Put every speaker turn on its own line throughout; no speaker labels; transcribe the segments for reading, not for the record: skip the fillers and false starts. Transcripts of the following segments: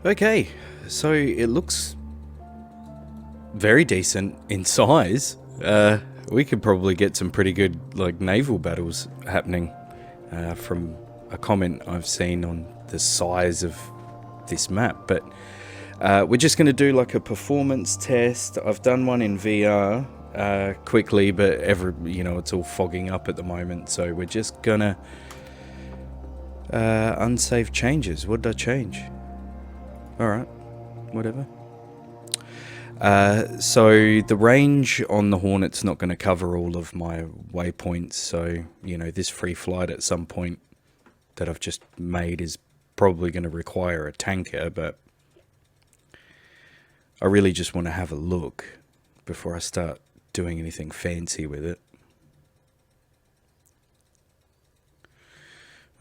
Okay, so it looks very decent in size. We could probably get some pretty good like naval battles happening from a comment I've seen on the size of this map. But we're just going to do like a performance test. I've done one in VR quickly, but it's all fogging up at the moment. So we're just gonna unsave changes. What did I change? Alright, whatever. So the range on the Hornet's not going to cover all of my waypoints, so, this free flight at some point that I've just made is probably going to require a tanker, but I really just want to have a look before I start doing anything fancy with it.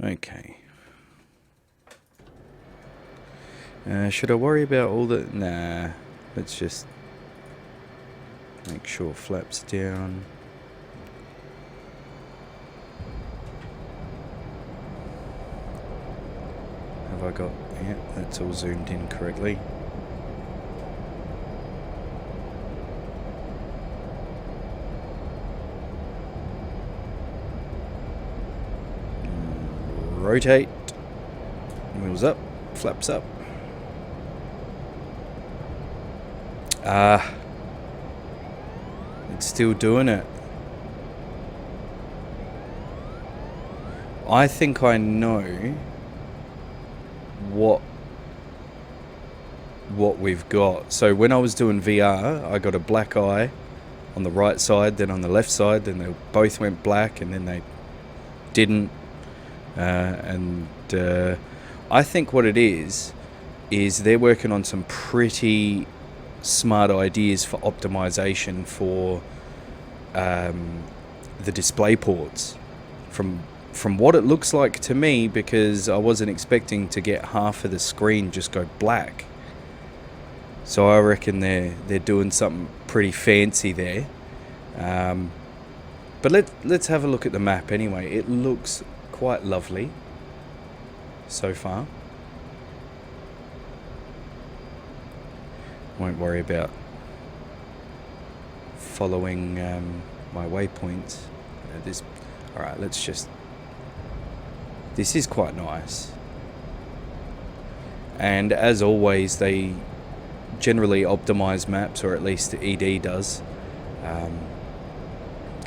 Okay. Should I worry about all the... Nah, let's just make sure flaps down. Have I got... Yeah, that's all zoomed in correctly. Rotate. Wheels up, flaps up. It's still doing it. I think I know what we've got. So when I was doing VR, I got a black eye on the right side, then on the left side, then they both went black, and then they didn't. I think what it is they're working on some pretty smart ideas for optimization for the display ports from what it looks like to me, because I wasn't expecting to get half of the screen just go black. So I reckon they're doing something pretty fancy there. But let's have a look at the map anyway. It looks quite lovely so far. Won't worry about following my waypoints. Alright, let's just... This is quite nice. And as always, they generally optimize maps, or at least ED does.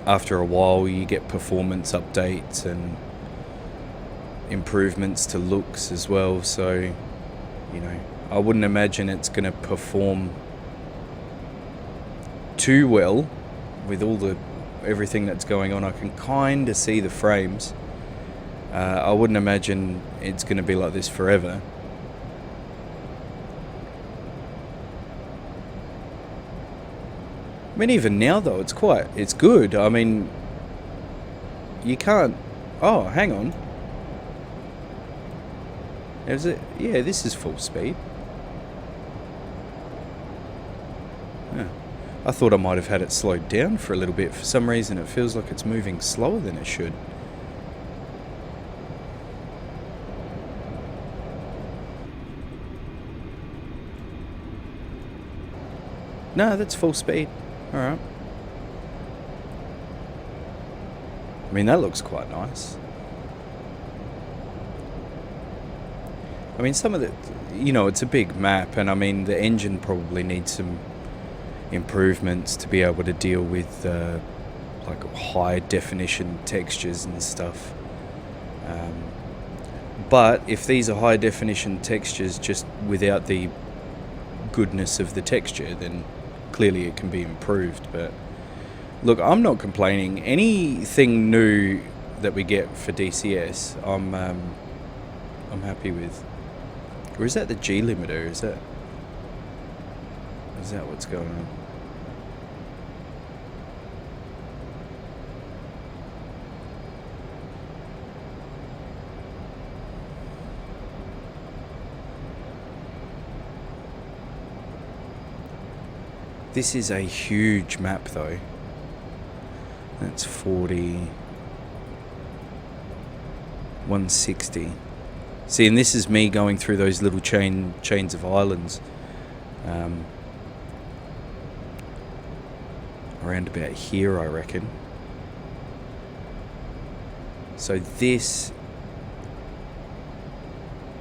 After a while, you get performance updates and improvements to looks as well, so I wouldn't imagine it's going to perform too well with everything that's going on. I can kind of see the frames. I wouldn't imagine it's going to be like this forever. I mean, even now though, it's good. I mean, you can't... Oh, hang on. Is it? Yeah, this is full speed. Yeah. I thought I might have had it slowed down for a little bit. For some reason, it feels like it's moving slower than it should. No, that's full speed. Alright. I mean, that looks quite nice. I mean, some of the... it's a big map, and I mean, the engine probably needs some improvements to be able to deal with like high definition textures and stuff. But if these are high definition textures just without the goodness of the texture, then clearly it can be improved. But look, I'm not complaining. Anything new that we get for DCS, I'm happy with. Or is that the G limiter? Is that what's going on? This is a huge map though. That's 40... 160. See, and this is me going through those little chains of islands. Around about here, I reckon. So this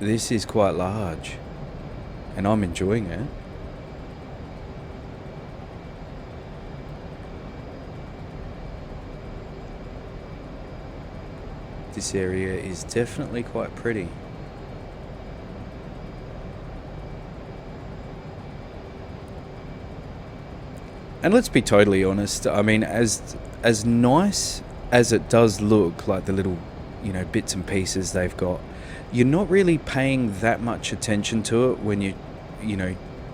is quite large, and I'm enjoying it. This area is definitely quite pretty. And let's be totally honest, I mean, as nice as it does look, like the little, bits and pieces they've got, you're not really paying that much attention to it when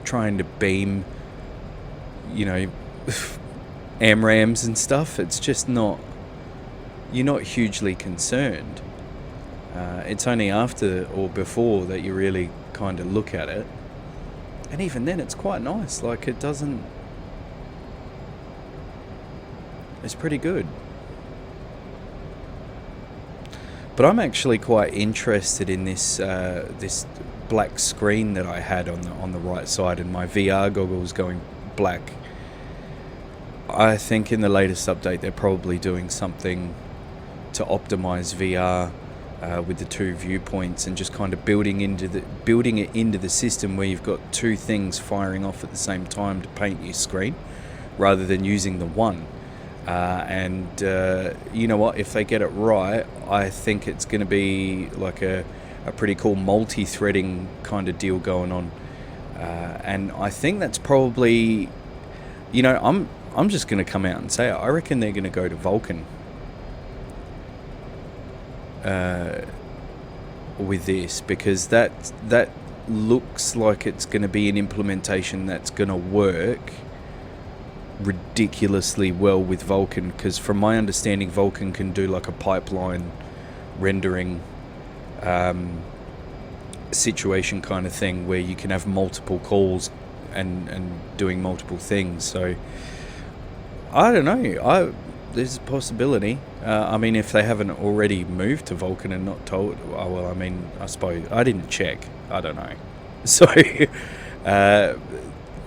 trying to beam, AMRAMs and stuff. It's just not, you're not hugely concerned. It's only after or before that you really kind of look at it. And even then, it's quite nice. Like, it doesn't... It's pretty good. But I'm actually quite interested in this this black screen that I had on the right side, and my VR goggles going black. I think in the latest update they're probably doing something to optimize VR with the two viewpoints, and just kind of building it into the system where you've got two things firing off at the same time to paint your screen, rather than using the one. You know what, if they get it right, I think it's going to be like a pretty cool multi-threading kind of deal going on. And I think that's probably, I'm just going to come out and say it. I reckon they're going to go to Vulkan with this, because that looks like it's going to be an implementation that's going to work ridiculously well with Vulkan, because from my understanding Vulkan can do like a pipeline rendering situation kind of thing, where you can have multiple calls and doing multiple things. So I don't know, there's a possibility. I mean, if they haven't already moved to Vulkan and not told, I suppose I didn't check, I don't know. So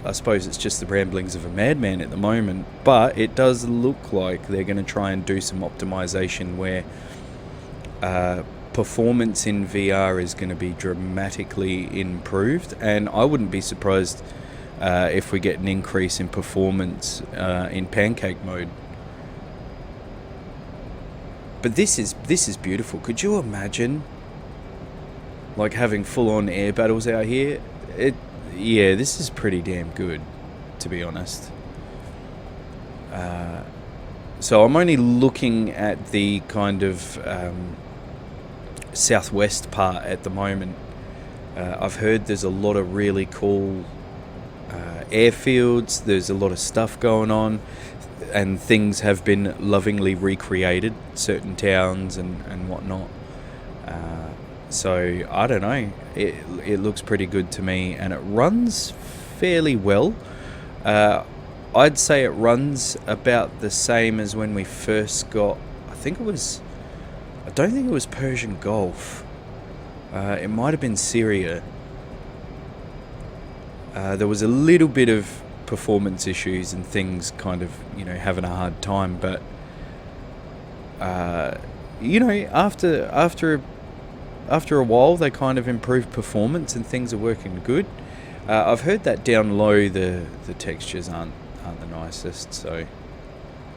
I suppose it's just the ramblings of a madman at the moment, but it does look like they're going to try and do some optimization where performance in VR is going to be dramatically improved, and I wouldn't be surprised if we get an increase in performance in pancake mode. But this is beautiful. Could you imagine like having full-on air battles out here? Yeah, this is pretty damn good, to be honest. So I'm only looking at the kind of southwest part at the moment. I've heard there's a lot of really cool airfields. There's a lot of stuff going on, and things have been lovingly recreated, certain towns and whatnot. So I don't know, it looks pretty good to me, and it runs fairly well. I'd say it runs about the same as when we first got, I don't think it was Persian Gulf. It might have been Syria. There was a little bit of performance issues and things kind of, having a hard time, but after a while they kind of improved performance and things are working good. I've heard that down low the textures aren't the nicest, so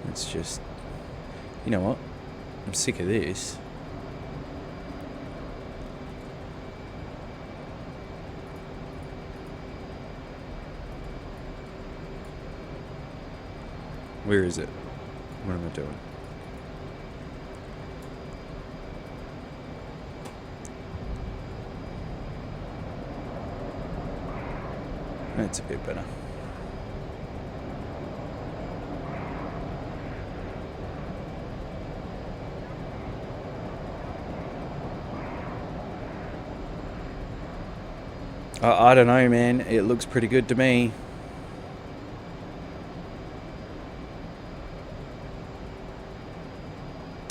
it's just, you know what, I'm sick of this. Where is it? What am I doing? That's a bit better. I don't know, man. It looks pretty good to me.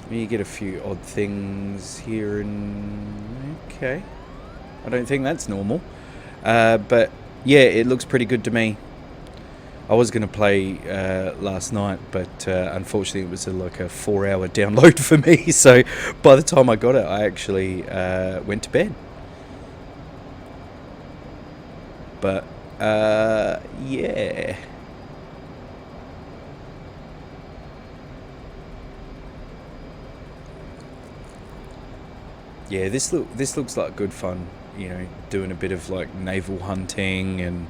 You get a few odd things here and... Okay. I don't think that's normal. But yeah, it looks pretty good to me. I was going to play last night, but unfortunately it was like a 4-hour download for me. So by the time I got it, I actually went to bed. But yeah. Yeah, this looks like good fun. You know, doing a bit of like naval hunting, and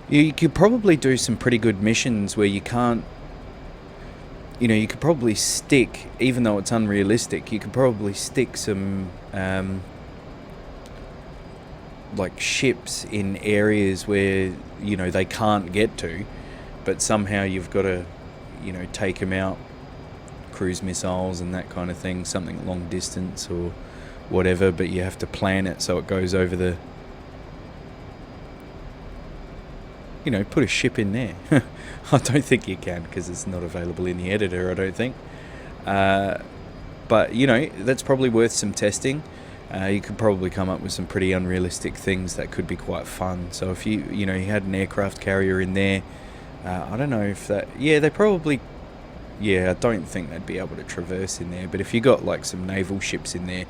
you could probably do some pretty good missions where you can't. You know, you could probably stick, even though it's unrealistic, you could probably stick some like ships in areas where, you know, they can't get to, but somehow you've got to, you know, take them out, cruise missiles and that kind of thing, something long distance or whatever, but you have to plan it so it goes over the, you know, put a ship in there. I don't think you can, because it's not available in the editor, I don't think. But, you know, that's probably worth some testing. You could probably come up with some pretty unrealistic things that could be quite fun. So if you had an aircraft carrier in there, I don't know if that, yeah, they probably, yeah, I don't think they'd be able to traverse in there. But if you got like some naval ships in there,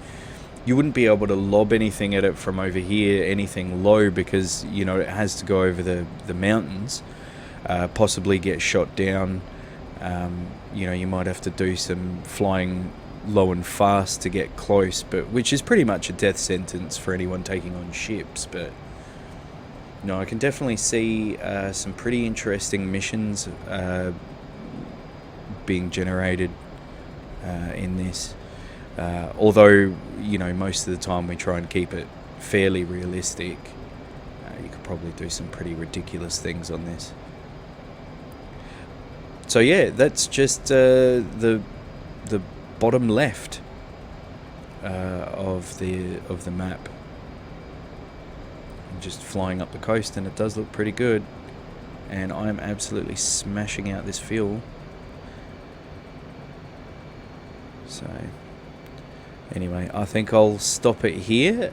you wouldn't be able to lob anything at it from over here, anything low, because, you know, it has to go over the mountains, possibly get shot down. You know, you might have to do some flying low and fast to get close, but which is pretty much a death sentence for anyone taking on ships. But no, I can definitely see some pretty interesting missions being generated in this. Although, you know, most of the time we try and keep it fairly realistic, you could probably do some pretty ridiculous things on this. So yeah, that's just the bottom left of the map. I'm just flying up the coast, and it does look pretty good. And I'm absolutely smashing out this fuel. So anyway, I think I'll stop it here.